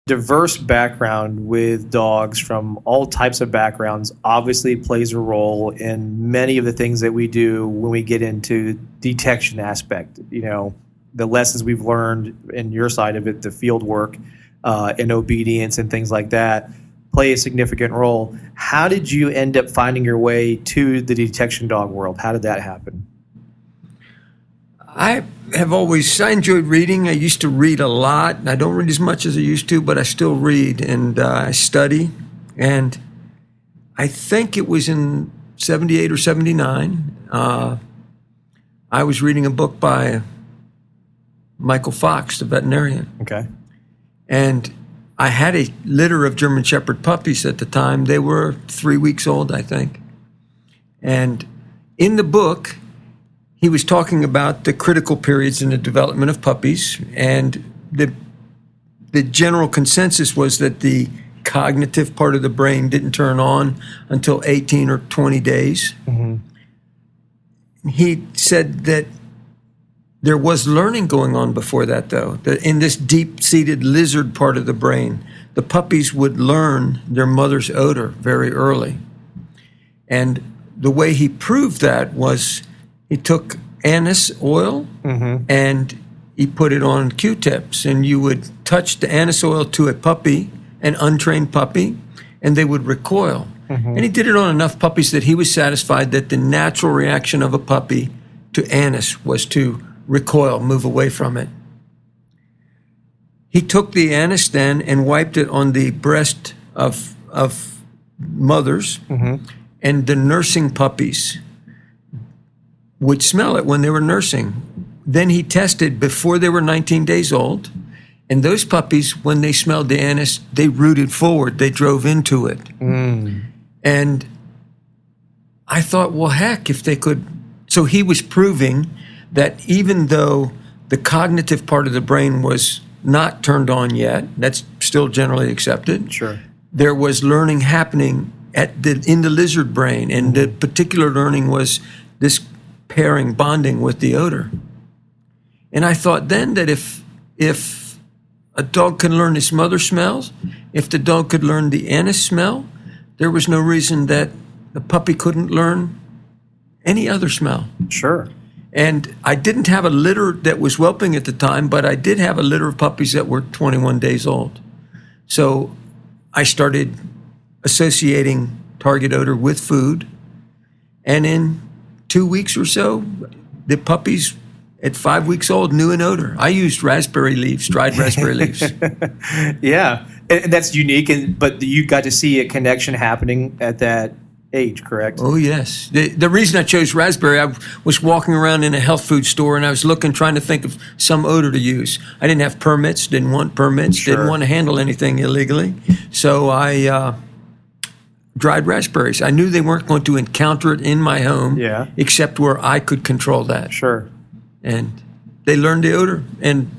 Diverse background with dogs from all types of backgrounds obviously plays a role in many of the things that we do when we get into detection aspect. The lessons we've learned in your side of it, the field work and obedience and things like that play a significant role. How did you end up finding your way to the detection dog world? How did that happen? I enjoyed reading. I used to read a lot. I don't read as much as I used to, but I still read and I study. And I think it was in 78 or 79, I was reading a book by Michael Fox, the veterinarian. Okay. And I had a litter of German Shepherd puppies at the time. They were 3 weeks old, I think. And in the book, he was talking about the critical periods in the development of puppies, and the general consensus was that the cognitive part of the brain didn't turn on until 18 or 20 days. Mm-hmm. He said that there was learning going on before that, though. That in this deep-seated lizard part of the brain, the puppies would learn their mother's odor very early. And the way he proved that was he took anise oil and he put it on Q-tips, and you would touch the anise oil to a puppy, an untrained puppy, and they would recoil. And he did it on enough puppies that he was satisfied that the natural reaction of a puppy to anise was to recoil, move away from it. He took the anise then and wiped it on the breast of mothers, and the nursing puppies would smell it when they were nursing. Then he tested before they were 19 days old, and those puppies, when they smelled the anise, they rooted forward, they drove into it. And I thought, well, heck, if they could. So he was proving that even though the cognitive part of the brain was not turned on yet, that's still generally accepted. Sure. There was learning happening in the lizard brain, and the particular learning was this pairing, bonding with the odor. And I thought then that if a dog can learn its mother smells, if the dog could learn the anise smell, there was no reason that the puppy couldn't learn any other smell. Sure. And I didn't have a litter that was whelping at the time, but I did have a litter of puppies that were 21 days old. So I started associating target odor with food, and in 2 weeks or so, the puppies at 5 weeks old knew an odor. I used raspberry leaves, dried raspberry leaves. Yeah, and that's unique, but you got to see a connection happening at that age, correct? Oh, yes. The reason I chose raspberry, I was walking around in a health food store, and I was trying to think of some odor to use. I didn't have permits, didn't want permits, Sure. didn't want to handle anything illegally. So I dried raspberries. I knew they weren't going to encounter it in my home, except where I could control that. Sure. And they learned the odor. And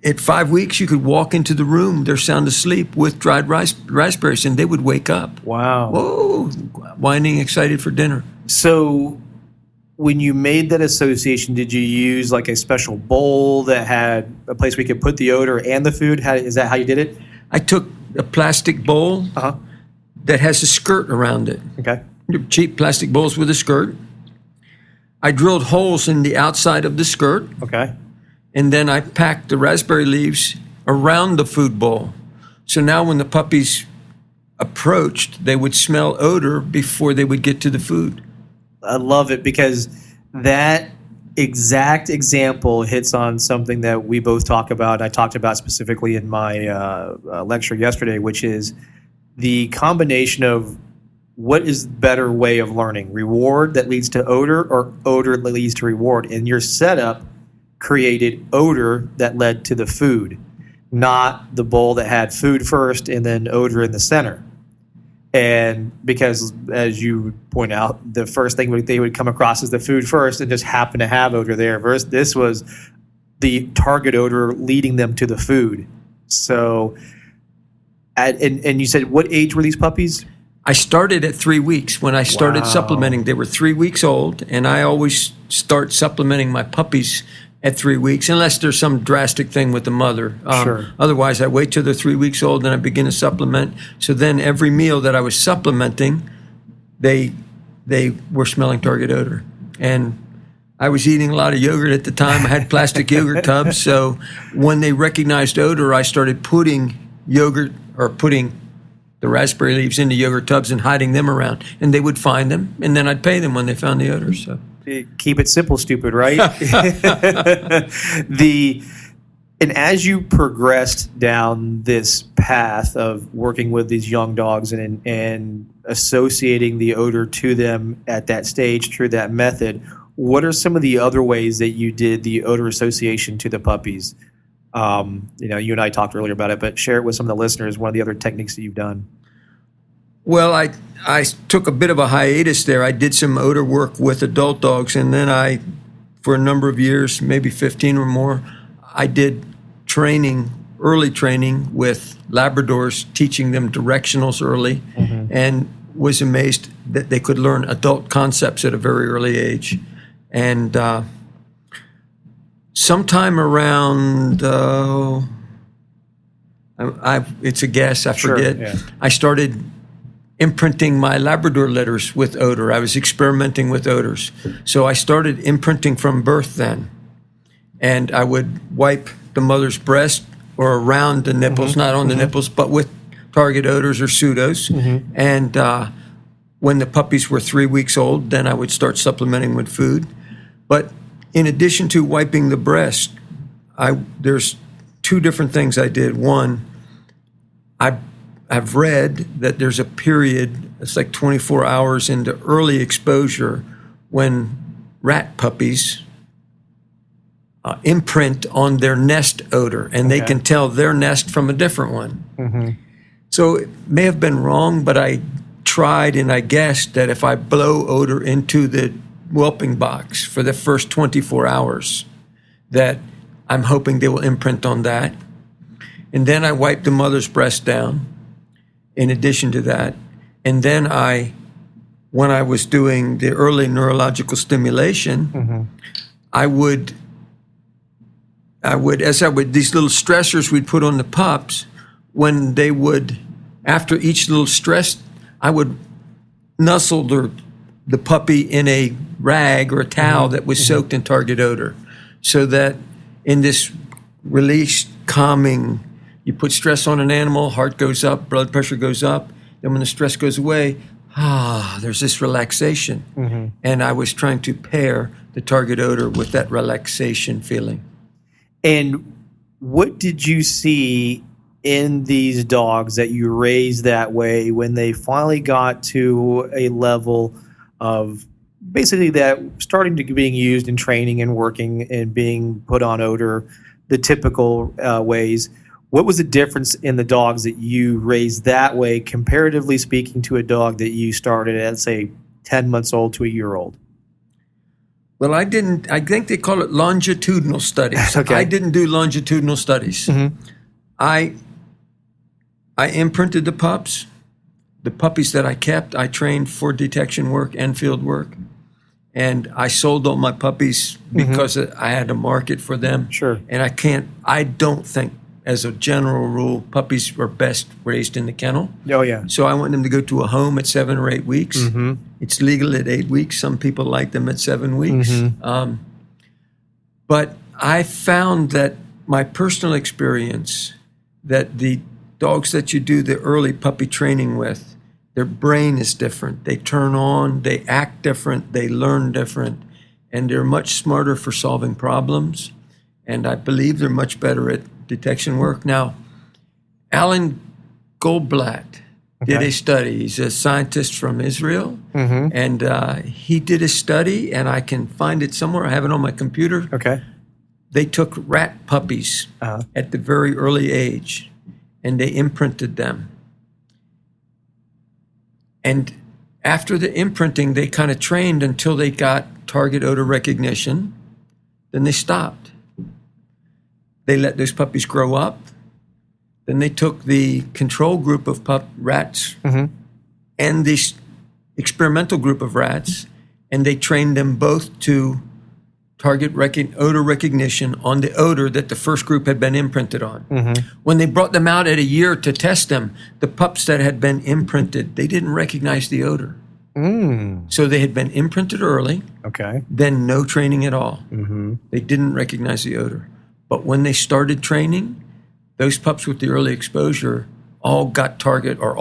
at 5 weeks, you could walk into the room, they're sound asleep with dried raspberries, and they would wake up. Wow. Whoa, whining, excited for dinner. So when you made that association, did you use like a special bowl that had a place where you could put the odor and the food? Is that how you did it? I took a plastic bowl that has a skirt around it. Okay. Cheap plastic bowls with a skirt. I drilled holes in the outside of the skirt. Okay. And then I packed the raspberry leaves around the food bowl. So now when the puppies approached, they would smell odor before they would get to the food. I love it because that exact example hits on something that we both talk about. I talked about specifically in my lecture yesterday, which is the combination of what is the better way of learning, reward that leads to odor or odor that leads to reward. And your setup created odor that led to the food, not the bowl that had food first and then odor in the center. And because, as you point out, the first thing they would come across is the food first and just happen to have odor there. Versus this was the target odor leading them to the food. So, and you said, what age were these puppies? I started at 3 weeks. When I started supplementing, they were 3 weeks old, and I always start supplementing my puppies at 3 weeks, unless there's some drastic thing with the mother. Sure. Otherwise, I wait till they're 3 weeks old, and I begin to supplement. So then every meal that I was supplementing, they were smelling target odor. And I was eating a lot of yogurt at the time. I had plastic yogurt tubs. So when they recognized odor, I started putting the raspberry leaves into yogurt tubs and hiding them around. And they would find them, and then I'd pay them when they found the odor. So keep it simple, stupid, right? And as you progressed down this path of working with these young dogs and associating the odor to them at that stage through that method, what are some of the other ways that you did the odor association to the puppies? You and I talked earlier about it, but share it with some of the listeners, one of the other techniques that you've done. Well, I took a bit of a hiatus there. I did some odor work with adult dogs, and then for a number of years, maybe 15 or more, I did early training with Labradors, teaching them directionals early, and was amazed that they could learn adult concepts at a very early age. And sometime around, it's a guess, I forget, Sure, yeah. I started imprinting my Labrador litters with odor. I was experimenting with odors. So I started imprinting from birth then. And I would wipe the mother's breast or around the nipples, not on the nipples, but with target odors or pseudos. And when the puppies were 3 weeks old, then I would start supplementing with food. But in addition to wiping the breast, there's two different things I did. One, I've read that there's a period, it's like 24 hours into early exposure, when rat puppies imprint on their nest odor, and they can tell their nest from a different one. So it may have been wrong, but I tried and I guessed that if I blow odor into the whelping box for the first 24 hours, that I'm hoping they will imprint on that. And then I wiped the mother's breast down in addition to that. And then when I was doing the early neurological stimulation, I would, these little stressors we'd put on the pups, when they would, after each little stress, I would nuzzle the puppy in a rag or a towel that was soaked in target odor, so that in this release calming, you put stress on an animal, heart goes up, blood pressure goes up, then when the stress goes away, there's this relaxation. And I was trying to pair the target odor with that relaxation feeling. And what did you see in these dogs that you raised that way when they finally got to a level of basically that starting to being used in training and working and being put on odor, the typical ways? What was the difference in the dogs that you raised that way, comparatively speaking, to a dog that you started at, say, 10 months old to a year old? Well, I think they call it longitudinal studies. Okay. I didn't do longitudinal studies. I imprinted the pups. The puppies that I kept, I trained for detection work and field work. And I sold all my puppies because I had a market for them. Sure. And I don't think, as a general rule, puppies are best raised in the kennel. Oh, yeah. So I want them to go to a home at 7 or 8 weeks. It's legal at 8 weeks. Some people like them at 7 weeks. But I found that my personal experience, that the dogs that you do the early puppy training with, their brain is different. They turn on, they act different, they learn different, and they're much smarter for solving problems. And I believe they're much better at detection work. Now, Alan Goldblatt did a study. He's a scientist from Israel, and he did a study, and I can find it somewhere. I have it on my computer. Okay. They took rat puppies at the very early age, and they imprinted them. And after the imprinting, they kind of trained until they got target odor recognition. Then they stopped. They let those puppies grow up. Then they took the control group of rats and this experimental group of rats, and they trained them both to odor recognition on the odor that the first group had been imprinted on. Mm-hmm. When they brought them out at a year to test them, the pups that had been imprinted, they didn't recognize the odor. So they had been imprinted early, Okay. then no training at all. Mm-hmm. They didn't recognize the odor. But when they started training, those pups with the early exposure all got target, or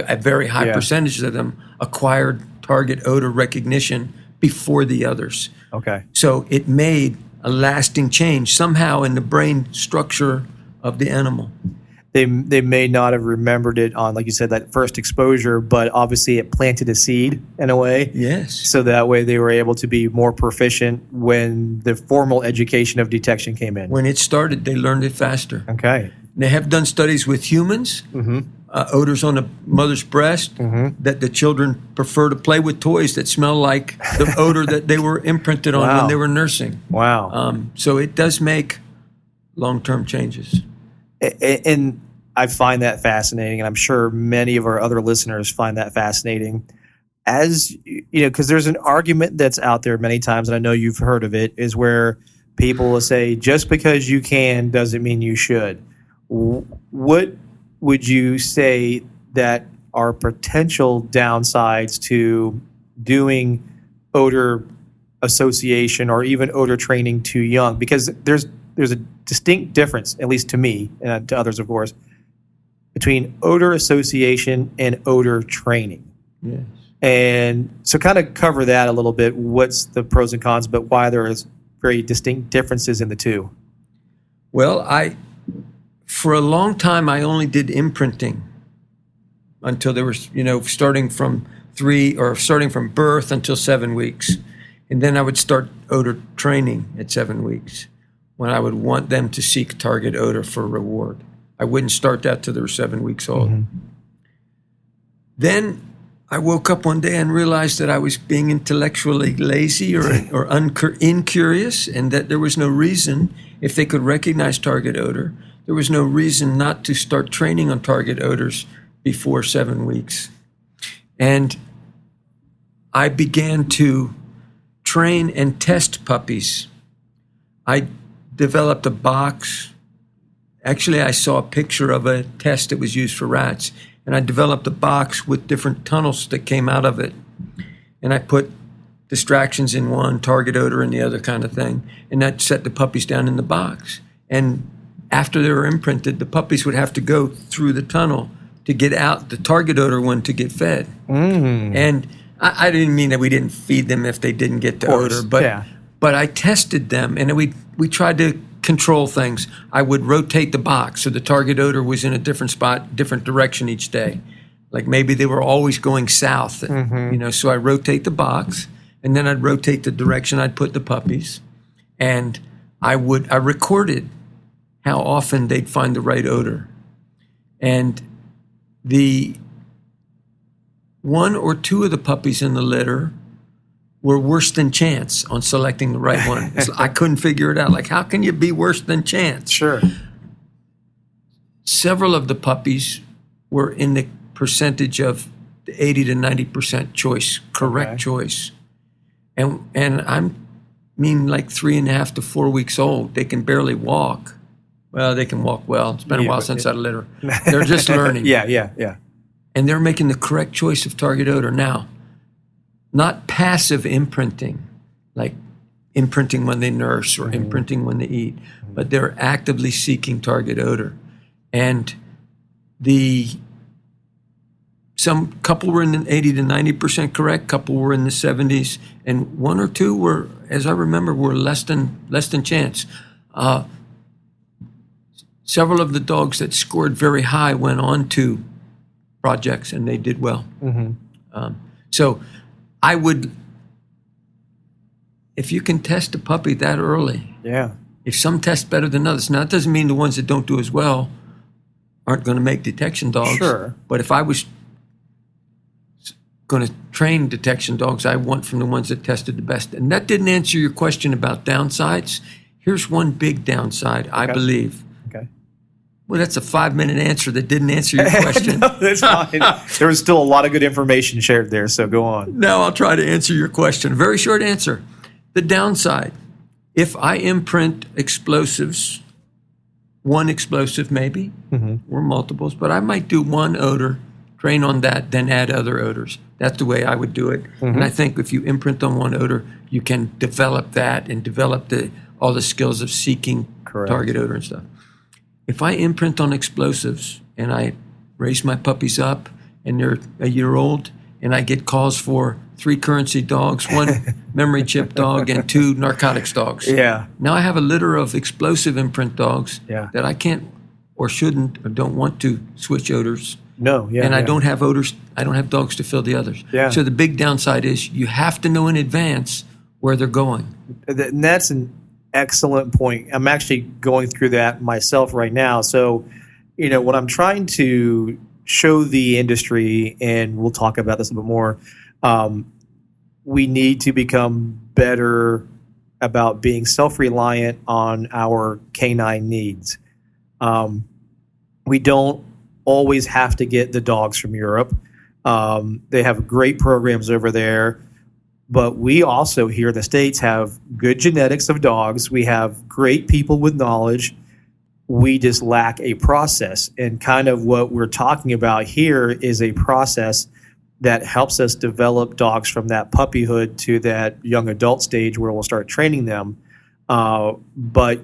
a very high percentage of them acquired target odor recognition before the others. Okay. So it made a lasting change somehow in the brain structure of the animal. They may not have remembered it on, like you said, that first exposure, but obviously it planted a seed in a way. Yes. So that way they were able to be more proficient when the formal education of detection came in. When it started, they learned it faster. Okay. They have done studies with humans, odors on a mother's breast, that the children prefer to play with toys that smell like the odor that they were imprinted on when they were nursing. Wow. So it does make long-term changes. And I find that fascinating, and I'm sure many of our other listeners find that fascinating. As you know, because there's an argument that's out there many times, and I know you've heard of it, is where people will say, just because you can doesn't mean you should. What would you say that are potential downsides to doing odor association or even odor training too young? Because there's a distinct difference, at least to me and to others, of course, between odor association and odor training. Yes. And so kind of cover that a little bit. What's the pros and cons, but why there is very distinct differences in the two? Well, for a long time, I only did imprinting until there was, starting from birth until 7 weeks. And then I would start odor training at 7 weeks, when I would want them to seek target odor for reward. I wouldn't start that till they were 7 weeks old. Then I woke up one day and realized that I was being intellectually lazy or incurious, and that there was no reason, if they could recognize target odor, there was no reason not to start training on target odors before 7 weeks. And I began to train and test puppies. I developed a box. Actually, I saw a picture of a test that was used for rats, and I developed a box with different tunnels that came out of it. And I put distractions in one, target odor in the other, kind of thing. And that set the puppies down in the box. And after they were imprinted, the puppies would have to go through the tunnel to get out the target odor one to get fed. And I didn't mean that we didn't feed them if they didn't get the odor, but I tested them, and we tried to control things. I would rotate the box so the target odor was in a different spot, different direction each day. Like maybe they were always going south, so I rotate the box, and then I'd rotate the direction I'd put the puppies, and I recorded how often they'd find the right odor. And the one or two of the puppies in the litter were worse than chance on selecting the right one. I couldn't figure it out. Like, how can you be worse than chance? Sure. Several of the puppies were in the percentage of the 80 to 90% choice, correct choice. And I mean like 3.5 to 4 weeks old. They can barely walk. Well, they can walk well. It's been a while since I had a litter. They're just learning. Yeah. And they're making the correct choice of target odor. Now, not passive imprinting, like imprinting when they nurse or imprinting when they eat, but they're actively seeking target odor. And some couple were in the 80 to 90% correct, couple were in the 70s, and one or two were, as I remember, were less than chance. Several of the dogs that scored very high went on to projects, and they did well. So I would, if you can test a puppy that early, if some test better than others. Now, that doesn't mean the ones that don't do as well aren't going to make detection dogs. Sure. But if I was going to train detection dogs, I want from the ones that tested the best. And that didn't answer your question about downsides. Here's one big downside, I believe. Okay. Well, that's a 5-minute answer that didn't answer your question. No, that's fine. There was still a lot of good information shared there, so go on. No, I'll try to answer your question. Very short answer. The downside, If I imprint explosives, one explosive maybe, or multiples, but I might do one odor, train on that, then add other odors. That's the way I would do it. And I think if you imprint on one odor, you can develop that and develop all the skills of seeking target odor and stuff. If I imprint on explosives and I raise my puppies up and they're a year old and I get calls for 3 currency dogs, 1 memory chip dog, and 2 narcotics dogs. Yeah. Now I have a litter of explosive imprint dogs Yeah. that I can't or shouldn't or don't want to switch odors. No, yeah. And I yeah. don't have odors. I don't have dogs to fill the others. Yeah. So the big downside is you have to know in advance where they're going. And that's an excellent point. I'm actually going through that myself right now. So, when I'm trying to show the industry, and we'll talk about this a bit more, we need to become better about being self-reliant on our canine needs. We don't always have to get the dogs from Europe. They have great programs over there, but we also here in the States have good genetics of dogs. We have great people with knowledge. We just lack a process. And kind of what we're talking about here is a process that helps us develop dogs from that puppyhood to that young adult stage where we'll start training them. But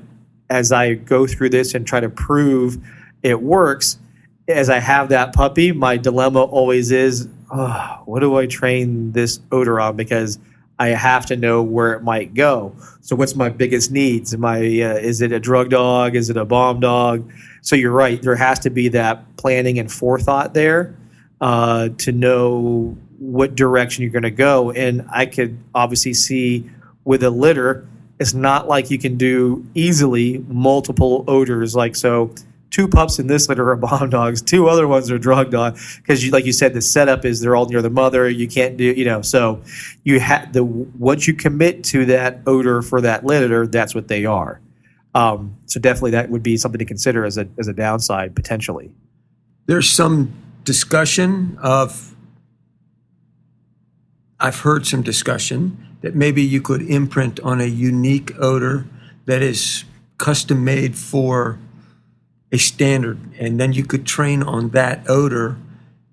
as I go through this and try to prove it works, as I have that puppy, my dilemma always is, what do I train this odor on? Because I have to know where it might go. So what's my biggest needs? Is it a drug dog? Is it a bomb dog? So you're right. There has to be that planning and forethought there to know what direction you're going to go. And I could obviously see with a litter, it's not like you can do easily multiple odors. Like, so 2 pups in this litter are bomb dogs, 2 other ones are drug dogs. Because like you said, the setup is they're all near the mother. You can't do, so you have once you commit to that odor for that litter, that's what they are. So definitely that would be something to consider as a downside potentially. There's some discussion I've heard some discussion that maybe you could imprint on a unique odor that is custom made for a standard, and then you could train on that odor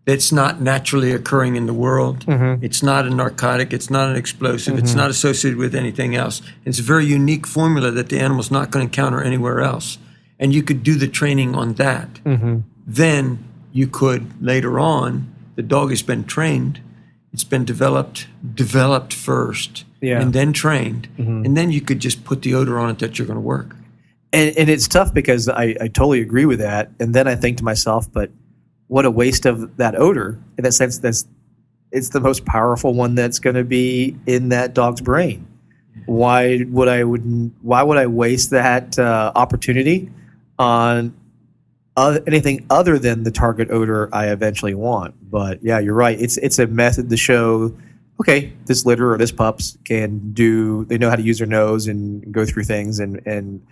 that's not naturally occurring in the world. It's not a narcotic, it's not an explosive, it's not associated with anything else. It's a very unique formula that the animal's not going to encounter anywhere else. And you could do the training on that. Then you could, later on, the dog has been trained, it's been developed first, and then trained, and then you could just put the odor on it that you're going to work. And it's tough because I totally agree with that. And then I think to myself, but what a waste of that odor. In that sense, it's the most powerful one that's going to be in that dog's brain. Why would I waste that opportunity on anything other than the target odor I eventually want? But yeah, you're right. It's a method to show, okay, this litter or this pups they know how to use their nose and go through things and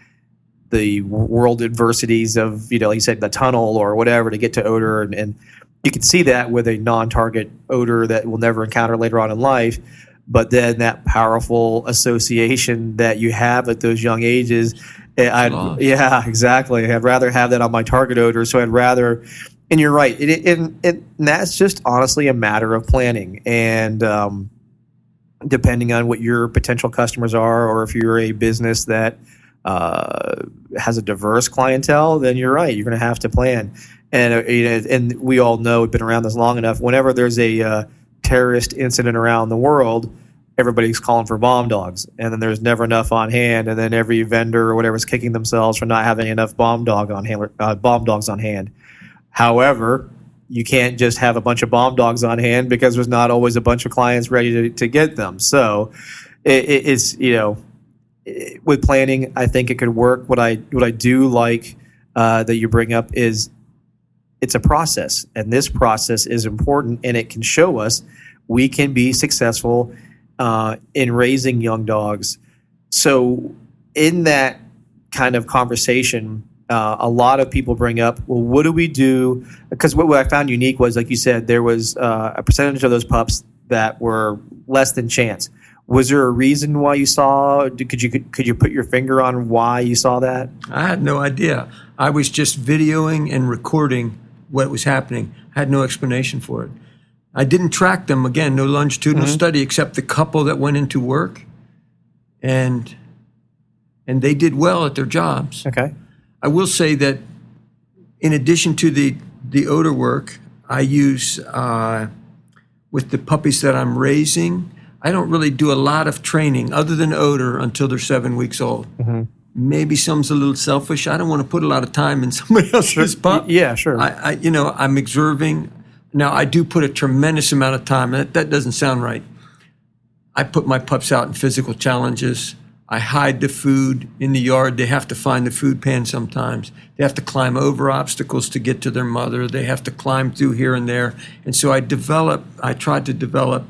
the world adversities of, like you said, the tunnel or whatever to get to odor. And you can see that with a non-target odor that we'll never encounter later on in life. But then that powerful association that you have at those young ages, yeah, exactly. I'd rather have that on my target odor. So I'd rather, and you're right. And that's just honestly a matter of planning. And depending on what your potential customers are, or if you're a business that has a diverse clientele, then you're right. You're going to have to plan. And we all know, we've been around this long enough. Whenever there's a terrorist incident around the world, everybody's calling for bomb dogs, and then there's never enough on hand. And then every vendor or whatever is kicking themselves for not having enough bomb dogs on hand. However, you can't just have a bunch of bomb dogs on hand because there's not always a bunch of clients ready to get them. So it's with planning, I think it could work. What I do like that you bring up is it's a process, and this process is important, and it can show us we can be successful in raising young dogs. So in that kind of conversation, a lot of people bring up, well, what do we do? Because what I found unique was, like you said, there was a percentage of those pups that were less than chance. Was there a reason why you saw? Could you put your finger on why you saw that? I had no idea. I was just videoing and recording what was happening. I had no explanation for it. I didn't track them, again, no longitudinal study, except the couple that went into work, and they did well at their jobs. Okay. I will say that in addition to the odor work, I use, with the puppies that I'm raising, I don't really do a lot of training other than odor until they're 7 weeks old. Maybe some's a little selfish. I don't want to put a lot of time in somebody else's pup. Yeah, sure. I'm observing. Now, I do put a tremendous amount of time. That doesn't sound right. I put my pups out in physical challenges. I hide the food in the yard. They have to find the food pan sometimes. They have to climb over obstacles to get to their mother. They have to climb through here and there. And so I tried to develop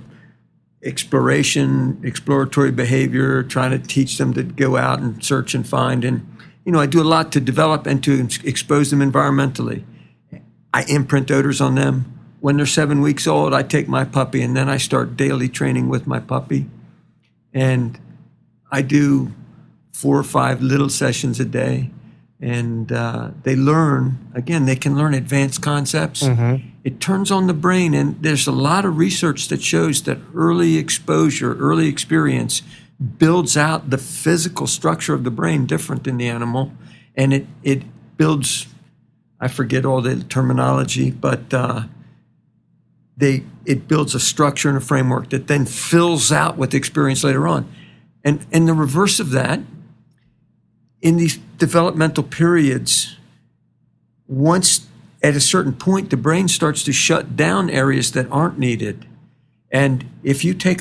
exploratory behavior, trying to teach them to go out and search and find. And, I do a lot to develop and to expose them environmentally. I imprint odors on them. When they're 7 weeks old, I take my puppy and then I start daily training with my puppy. And I do 4 or 5 little sessions a day. And they learn, again, they can learn advanced concepts. It turns on the brain, and there's a lot of research that shows that early exposure, early experience builds out the physical structure of the brain different than the animal. And it builds, I forget all the terminology, but it builds a structure and a framework that then fills out with experience later on. And the reverse of that, in these developmental periods, once at a certain point, the brain starts to shut down areas that aren't needed. And if you take